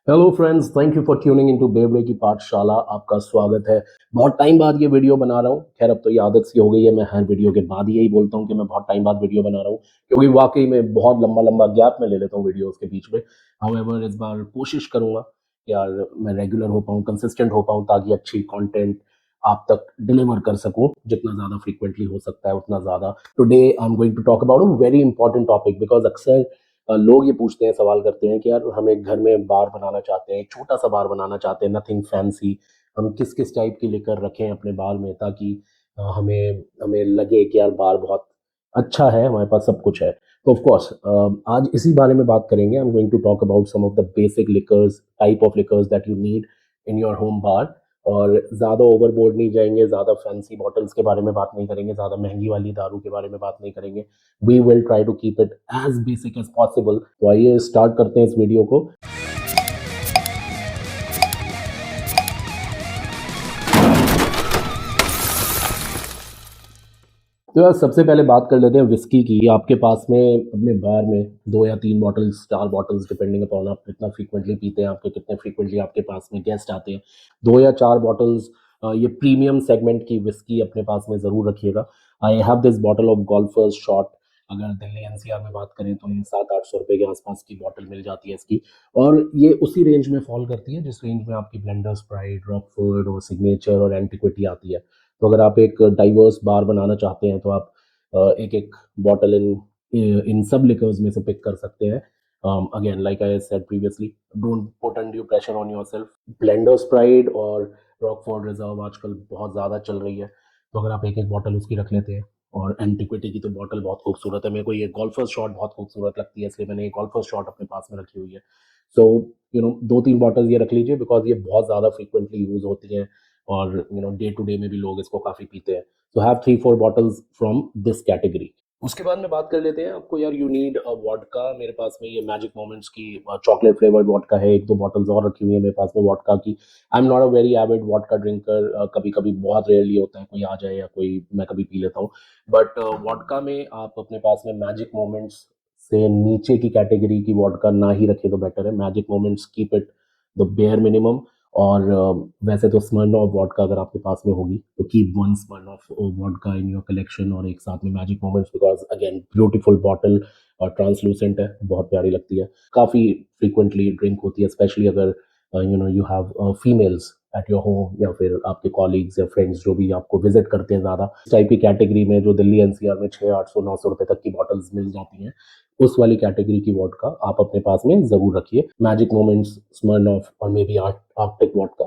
Hello friends, thank you for tuning into बेवड़े की पाठशाला। आपका स्वागत है। बहुत टाइम बाद ये वीडियो बना रहा हूँ। खैर, अब तो ये आदत सी हो गई है, मैं हर वीडियो के बाद यही बोलता हूँ कि मैं बहुत टाइम बाद वीडियो बना रहा हूँ, क्योंकि वाकई में बहुत लंबा लंबा गैप में ले लेता हूँ वीडियोस के बीच में। हाउएवर इस बार कोशिश करूंगा कि यार मैं रेगुलर हो पाऊँ, कंसिस्टेंट हो पाऊँ, ताकि अच्छी कंटेंट आप तक डिलीवर कर सकूं। जितना ज़्यादा फ्रीक्वेंटली हो सकता है उतना ज़्यादा। Today I am going to talk about a very important topic, because अक्सर लोग ये पूछते हैं, सवाल करते हैं कि यार हम एक घर में बार बनाना चाहते हैं, एक छोटा सा बार बनाना चाहते हैं, नथिंग फैंसी। हम किस किस टाइप की लेकर रखें अपने बार में, ताकि हमें हमें लगे कि यार बार बहुत अच्छा है, हमारे पास सब कुछ है। तो ऑफ कोर्स आज इसी बारे में बात करेंगे। I am going to talk about some of the basic liquors, type of liquors that you need in your home bar. और ज़्यादा ओवरबोर्ड नहीं जाएंगे, ज़्यादा फैंसी बॉटल्स के बारे में बात नहीं करेंगे, ज़्यादा महंगी वाली दारू के बारे में बात नहीं करेंगे। We will try to keep it as basic as possible. तो आइए स्टार्ट करते हैं इस वीडियो को। तो यार सबसे पहले बात कर लेते हैं विस्की की। आपके पास में अपने बार में 2 या 3 बॉटल्स, 4 बॉटल्स, डिपेंडिंग अपॉन आप कितना फ्रीक्वेंटली पीते हैं, आपके कितने फ्रीक्वेंटली आपके पास में गेस्ट आते हैं। 2 या 4 बॉटल्स ये प्रीमियम सेगमेंट की विस्की अपने पास में ज़रूर रखिएगा। आई have this bottle of golfer's shot. अगर दिल्ली एनसीआर में बात करें तो ये 700-800 रुपये के आसपास की बॉटल मिल जाती है इसकी। और ये उसी रेंज में फॉल करती है जिस रेंज में आपकी ब्लेंडर्स प्राइड, रॉकफोर्ड और सिग्नेचर और एंटिक्विटी आती है। तो अगर आप एक डाइवर्स बार बनाना चाहते हैं तो आप एक एक बॉटल इन सब लिकर्स में से पिक कर सकते हैं। Again like I said previously, don't put undue pressure on yourself. Blenders Pride और रॉकफोर्ड रिजर्व आजकल बहुत ज़्यादा चल रही है, तो अगर आप एक एक बॉटल उसकी रख लेते हैं। और एंटिक्विटी की तो बॉटल बहुत खूबसूरत है, मेरे को ये गोल्फर्स शॉट बहुत खूबसूरत लगती है, इसलिए मैंने ये गोल्फर्स शॉट अपने पास में रखी हुई है। सो 2-3 बॉटल ये रख लीजिए, बिकॉज ये बहुत ज़्यादा फ्रीक्वेंटली यूज़ होती हैं। और डे टू डे में भी लोग इसको काफ़ी पीते हैं। तो have 3-4 bottles from this category. उसके बाद में बात कर लेते हैं आपको, यार यू नीड वॉडका। मेरे पास में ये मैजिक मोमेंट्स की चॉकलेट फ्लेवर्ड वॉडका है। 1-2 बॉटल्स और रखी हुई है मेरे पास में वॉडका की। I am not a very Avid vodka drinker. कभी कभी बहुत रेयरली होता है कोई आ जाए या कोई, मैं कभी पी लेता हूँ। बट वॉडका में आप अपने पास में मैजिक मोमेंट्स से नीचे की कैटेगरी की वॉडका ना ही रखे तो बेटर है। Magic moments keep it the bare minimum. और वैसे तो स्मर्नॉफ वॉडका अगर आपके पास में होगी तो keep one Smirnoff vodka in your collection, और एक साथ में magic moments, because again beautiful bottle और ट्रांसलूसेंट है, बहुत प्यारी लगती है, काफ़ी फ्रीक्वेंटली ड्रिंक होती है, स्पेशली अगर you have females at your home, या फिर आपके कॉलीग्स या फ्रेंड्स जो भी आपको विजिट करते हैं ज़्यादा। इस टाइप की कैटेगरी में जो दिल्ली एनसीआर में 600-800-900 रुपये तक की बॉटल्स मिल जाती हैं, उस वाली कैटेगरी की वोडका आप अपने पास में जरूर रखिए। मैजिक मोमेंट्स, स्मर्नॉफ और may be Arctic vodka,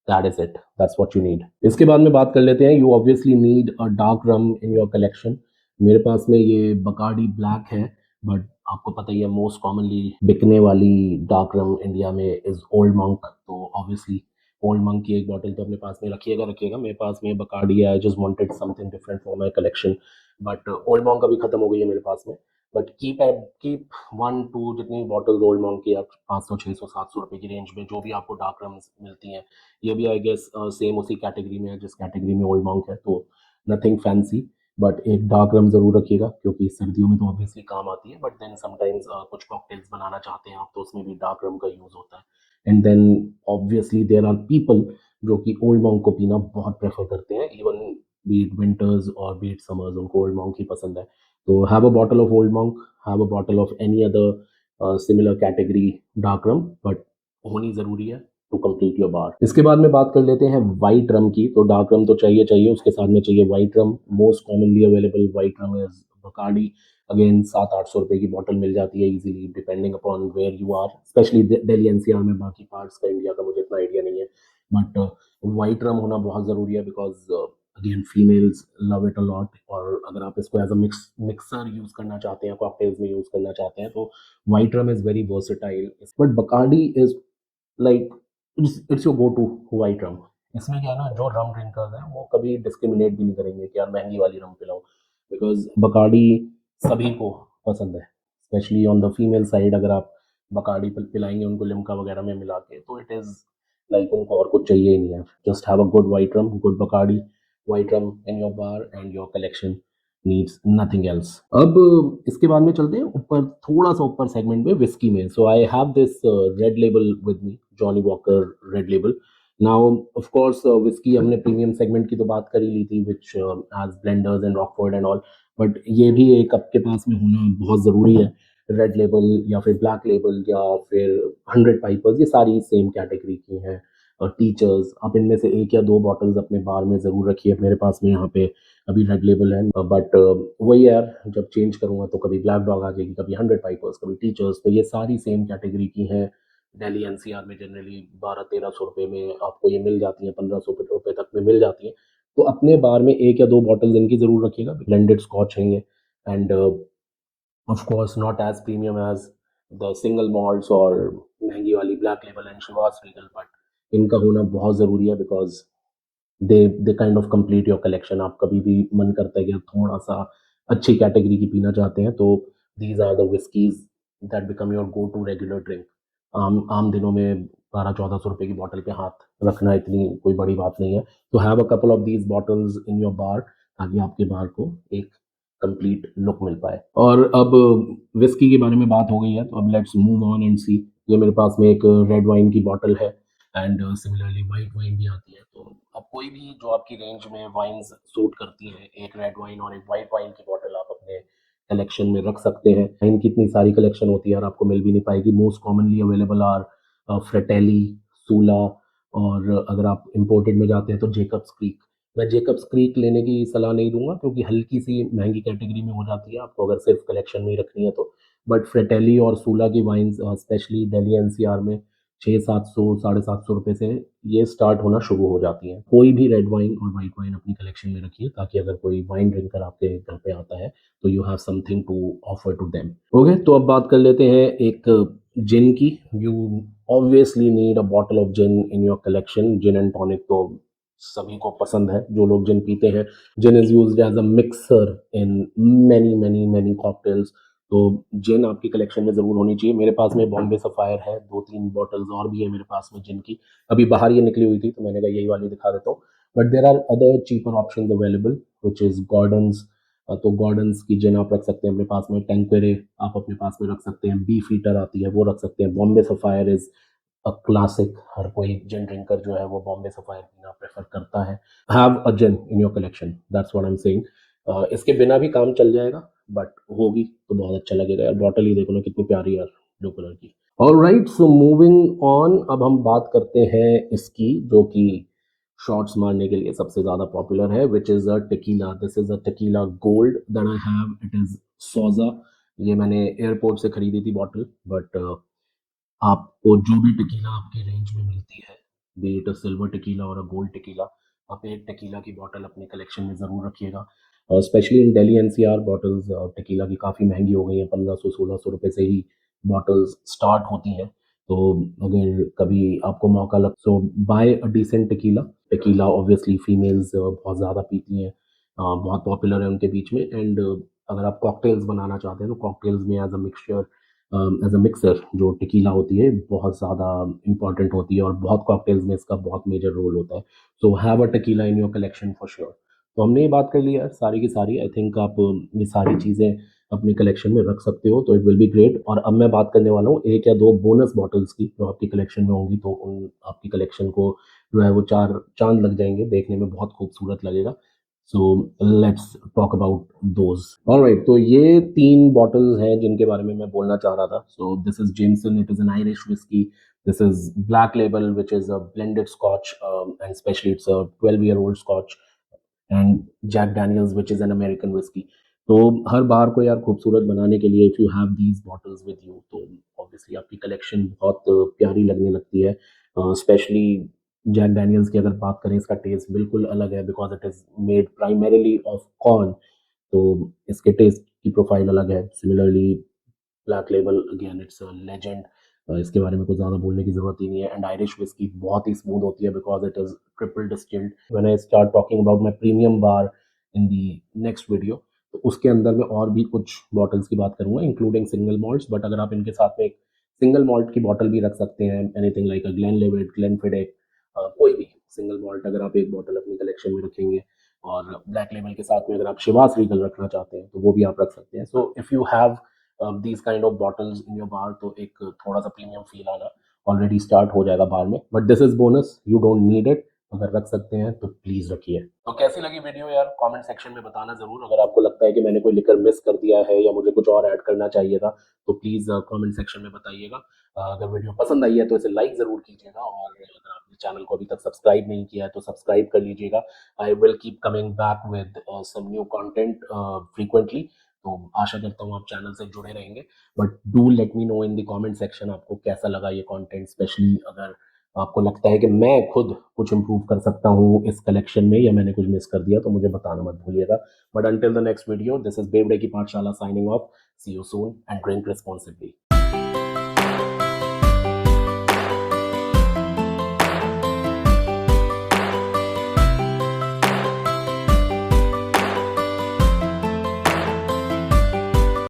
that is it, that's what you need. इसके बाद में बात कर लेते हैं, you obviously need a dark rum in your collection. मेरे पास में ये बकार्डी ब्लैक है, बट आपको पता ही है मोस्ट कॉमनली बिकने वाली डार्क रम इंडिया में इज ओल्ड मंक। तो ऑब्वियसली ओल्ड मंक की एक बॉटल तो अपने पास में रखिएगा रखिएगा। मेरे पास में बकार्डी है, I just wanted something different for my collection, but old monk अभी खत्म हो गई है मेरे पास में। बट कीप 1-2 जितनी बॉटल ओल्ड मॉन्क की, आप 500, 600, 700 रुपए की रेंज में जो भी आपको डार्क रम्स मिलती हैं, ये भी आई गेस सेम उसी कैटेगरी में है जिस कैटेगरी में ओल्ड मॉन्क है। तो नथिंग फैंसी, बट एक डार्क रम जरूर रखिएगा, क्योंकि सर्दियों में तो ऑब्वियसली काम आती है, बट देन समटाइम्स कुछ कॉकटेल्स बनाना चाहते हैं आप तो उसमें भी डार्क रम का यूज होता है। And then obviously there are people जो कि ओल्ड मॉन्क को पीना बहुत प्रेफर करते हैं, इवन बीट विंटर्स और बीट समर्स, उनको ओल्ड मॉन्क ही पसंद है। तो have a bottle of Old Monk, have a bottle of any other similar category dark rum, but होनी ज़रूरी है टू कंप्लीट योर बार। इसके बाद में बात कर लेते हैं वाइट रम की। तो डार्क रम तो चाहिए चाहिए, उसके साथ में चाहिए white rum. Most commonly available white rum is Bacardi. Again 700-800 रुपये की बॉटल मिल जाती है easily, depending upon where you are, specially Delhi NCR में। बाकी पार्ट्स का इंडिया का मुझे इतना आइडिया नहीं है, बट वाइट रम होना बहुत ज़रूरी है, because again females love it a lot. और अगर आप इसको एज अ मिक्सर यूज करना चाहते हैं, कॉकटेल्स में यूज करना चाहते हैं, तो white rum is very versatile. But Bacardi is like it's your go to white rum. इसमें क्या है ना, जो रम ड्रिंकर्स हैं वो कभी डिस्क्रिमिनेट भी नहीं करेंगे कि यार महंगी वाली रम पिलाओ, बिकॉज बकार्डी सभी को पसंद है, specially on the female side. अगर आप बकार्डी पिलाएंगे उनको लिम्का वगैरह में मिला के, तो इट इज लाइक उनको और कुछ चाहिए ही नहीं है। Just have a good white rum, good Bacardi white rum in your bar and your collection. Needs nothing else. अब इसके बाद में चलते हैं ऊपर, थोड़ा सा ऊपर सेगमेंट में विस्की में। So I have this red label with me, Johnnie Walker red label. Now of course whisky हमने प्रीमियम सेगमेंट की तो बात कर ही ली थी, which has Blenders and Rockford and all, but ये भी एक आपके पास में होना बहुत ज़रूरी है। रेड लेबल या फिर ब्लैक लेबल या फिर 100 पाइपर्स, ये सारी सेम कैटेगरी की हैं। और टीचर्स, आप इनमें से एक या दो बॉटल्स अपने बार में ज़रूर रखिए। मेरे पास में यहाँ पे अभी रेड लेबल है, बट वही यार, जब चेंज करूँगा तो कभी ब्लैक डॉग आ जाएगी, कभी 100 पाइपर्स, कभी टीचर्स, तो ये सारी सेम कैटेगरी की हैं। दिल्ली एनसीआर में जनरली 1200-1300 रुपये में आपको ये मिल जाती हैं, 1500 रुपये तक में मिल जाती हैं। तो अपने बार में एक या दो बॉटल्स इनकी ज़रूर रखिएगा। ब्लेंडेड स्कॉच है ये, and of course not as premium as the single malts और महंगी वाली Black Label and Chivas Regal, but इनका होना बहुत ज़रूरी है, because they kind of complete your collection. आप कभी भी मन करता है कि आप थोड़ा सा अच्छी कैटेगरी की पीना चाहते हैं, तो these are the whiskies that become your go to regular drink. आम आम दिनों में 1200-1400 रुपये की बॉटल पे हाथ रखना इतनी कोई बड़ी बात नहीं है। तो have a couple of these bottles in your बार, ताकि आपके बार को एक कंप्लीट लुक मिल पाए। और अब विस्की के बारे में बात हो गई है, तो अब लेट्स मूव ऑन एंड सी। ये मेरे पास में एक रेड वाइन की बॉटल है, एंड सिमिलरली वाइट वाइन भी आती है। तो अब कोई भी जो आपकी रेंज में वाइन्स सूट करती हैं, एक रेड वाइन और एक वाइट वाइन की बॉटल आप अपने कलेक्शन में रख सकते हैं। इनकी इतनी सारी कलेक्शन होती है और आपको मिल भी नहीं पाएगी। मोस्ट कॉमनली अवेलेबल आर फ्रेटेली, सूला, और अगर आप इम्पोर्टेड में जाते हैं तो जेकब्स क्रीक। मैं जेकब्स क्रीक लेने की सलाह नहीं दूंगा, क्योंकि हल्की सी महंगी कैटेगरी में हो जाती है आपको, अगर सिर्फ कलेक्शन में ही रखनी है तो। बट फ्रेटेली और सूला की वाइन्स स्पेशली दिल्ली एनसीआर में 600-700, 750 रुपये से ये स्टार्ट होना शुरू हो जाती हैं। कोई भी रेड वाइन और वाइट वाइन अपनी कलेक्शन में रखिए, ताकि अगर कोई वाइन ड्रिंकर आपके घर पे आता है तो you have something to offer to them. Okay, तो अब बात कर लेते हैं एक जिन की। You obviously need a bottle of gin in your collection. Gin and tonic तो सभी को पसंद है, जो लोग जिन पीते हैं। Gin is used as a mixer in many many many cocktails. तो जिन आपकी कलेक्शन में ज़रूर होनी चाहिए। मेरे पास में बॉम्बे सफ़ायर है, 2-3 बॉटल्स और भी है मेरे पास में जिन की। अभी बाहर ये निकली हुई थी, तो मैंने कहा यही वाली दिखा देता हूँ। But there are other cheaper options available, which is Gordon's. तो गॉर्डन्स की जिन आप रख सकते हैं अपने पास में। टैंक्वेरे आप अपने पास में रख सकते हैं। बी फीटर आती है, वो रख सकते हैं। Bombay Sapphire is a classic. हर कोई जिन ड्रिंकर जो है वो बॉम्बे सफ़ायर पीना प्रेफर करता है। Have a gin in your collection, that's what I am saying. इसके बिना भी काम चल जाएगा, बट होगी तो बहुत अच्छा लगेगा यार। बॉटल ही देखो ना कितनी प्यारी है यार, ब्लू कलर की। ऑलराइट, सो मूविंग ऑन, अब हम बात करते हैं इसकी, जो कि शॉट्स मारने के लिए सबसे ज़्यादा पॉपुलर है, which is a tequila. This is a tequila gold that I have, it is सोजा। ये मैंने एयरपोर्ट से खरीदी थी बॉटल, बट आपको जो भी टेकीला आपकी रेंज में मिलती है, B it a silver tequila और अ गोल्ड टेकीला, आप एक टेकीला की बॉटल अपने कलेक्शन में ज़रूर रखिएगा। और specially in Delhi NCR, bottles tequila की काफ़ी महंगी हो गई हैं। 1500-1600 रुपये से ही बॉटल्स स्टार्ट होती हैं। तो अगर कभी आपको मौका लग, so buy a decent tequila. Tequila obviously females बहुत ज़्यादा पीती हैं, बहुत पॉपुलर है उनके बीच में। एंड अगर आप कॉकटेल्स बनाना चाहते हैं, तो कॉकटेल्स में as a mixture, as a mixer, जो टेकीला होती है बहुत ज़्यादा इंपॉर्टेंट होती है, और बहुत कॉकटेल्स में इसका बहुत मेजर रोल होता है। So have a tequila in your collection for sure. तो हमने ये बात कर ली यार सारी की सारी। आई थिंक आप ये सारी चीज़ें अपनी कलेक्शन में रख सकते हो, तो इट विल बी ग्रेट। और अब मैं बात करने वाला हूँ एक या दो बोनस बॉटल्स की, जो आपकी कलेक्शन में होंगी, तो उन आपकी कलेक्शन को जो है वो चार चांद लग जाएंगे, देखने में बहुत खूबसूरत लगेगा। So let's talk about those. Alright, तो ये तीन बॉटल्स हैं जिनके बारे में मैं बोलना चाह रहा था। So this is Jameson, it is an Irish whisky. This is Black Label, which is a blended Scotch, and specially it's a 12 year old Scotch. And Jack Daniels, which is an American whisky. तो हर bar को यार खूबसूरत बनाने के लिए, if you have these bottles with you, तो obviously आपकी कलेक्शन बहुत प्यारी लगने लगती है। स्पेशली जैक डैनियल्स की अगर बात करें, इसका टेस्ट बिल्कुल अलग है, because it is made primarily of corn. तो इसके टेस्ट की प्रोफाइल अलग है। Similarly black label, again it's a legend. इसके बारे में कुछ ज़्यादा बोलने की ज़रूरत ही नहीं है। एंड आयरिश विस्की बहुत ही स्मूथ होती है, because it is triple distilled. When I start talking about my premium bar in the next video, तो उसके अंदर मैं और भी कुछ बॉटल्स की बात करूंगा, इंक्लूडिंग सिंगल मॉल्ट्स। बट अगर आप इनके साथ में एक सिंगल मॉल्ट की बॉटल भी रख सकते हैं, एनीथिंग लाइक अ ग्लेनलिवेट, ग्लेनफिडिक, कोई भी सिंगल मॉल्ट अगर आप एक बॉटल अपनी कलेक्शन में रखेंगे, और ब्लैक लेबल के साथ में अगर आप शिवास रीगल रखना चाहते हैं तो वो भी आप रख सकते हैं। So if you have these kind of bottles in your बार तो एक थोड़ा सा प्रीमियम फील आना ऑलरेडी स्टार्ट हो जाएगा बार में, but this is bonus, you don't need it. अगर रख सकते हैं तो प्लीज रखिए। तो कैसी लगी वीडियो यार, कमेंट सेक्शन में बताना जरूर। अगर आपको लगता है कि मैंने कोई लिकर मिस कर दिया है या मुझे कुछ और ऐड करना चाहिए था तो प्लीज कमेंट सेक्शन में बताइएगा। अगर वीडियो पसंद आई है तो इसे लाइक जरूर कीजिएगा, और अगर आपने चैनल को अभी तक सब्सक्राइब नहीं किया है तो सब्सक्राइब कर लीजिएगा। I will keep coming back with some new content frequently. तो आशा करता हूँ आप चैनल से जुड़े रहेंगे। But do let me know in the comment section आपको कैसा लगा ये कंटेंट, स्पेशली अगर आपको लगता है कि मैं खुद कुछ इम्प्रूव कर सकता हूँ इस कलेक्शन में या मैंने कुछ मिस कर दिया तो मुझे बताना मत भूलिएगा। But until the next video, this is बेवड़े की पाठशाला signing off. See you soon and drink responsibly.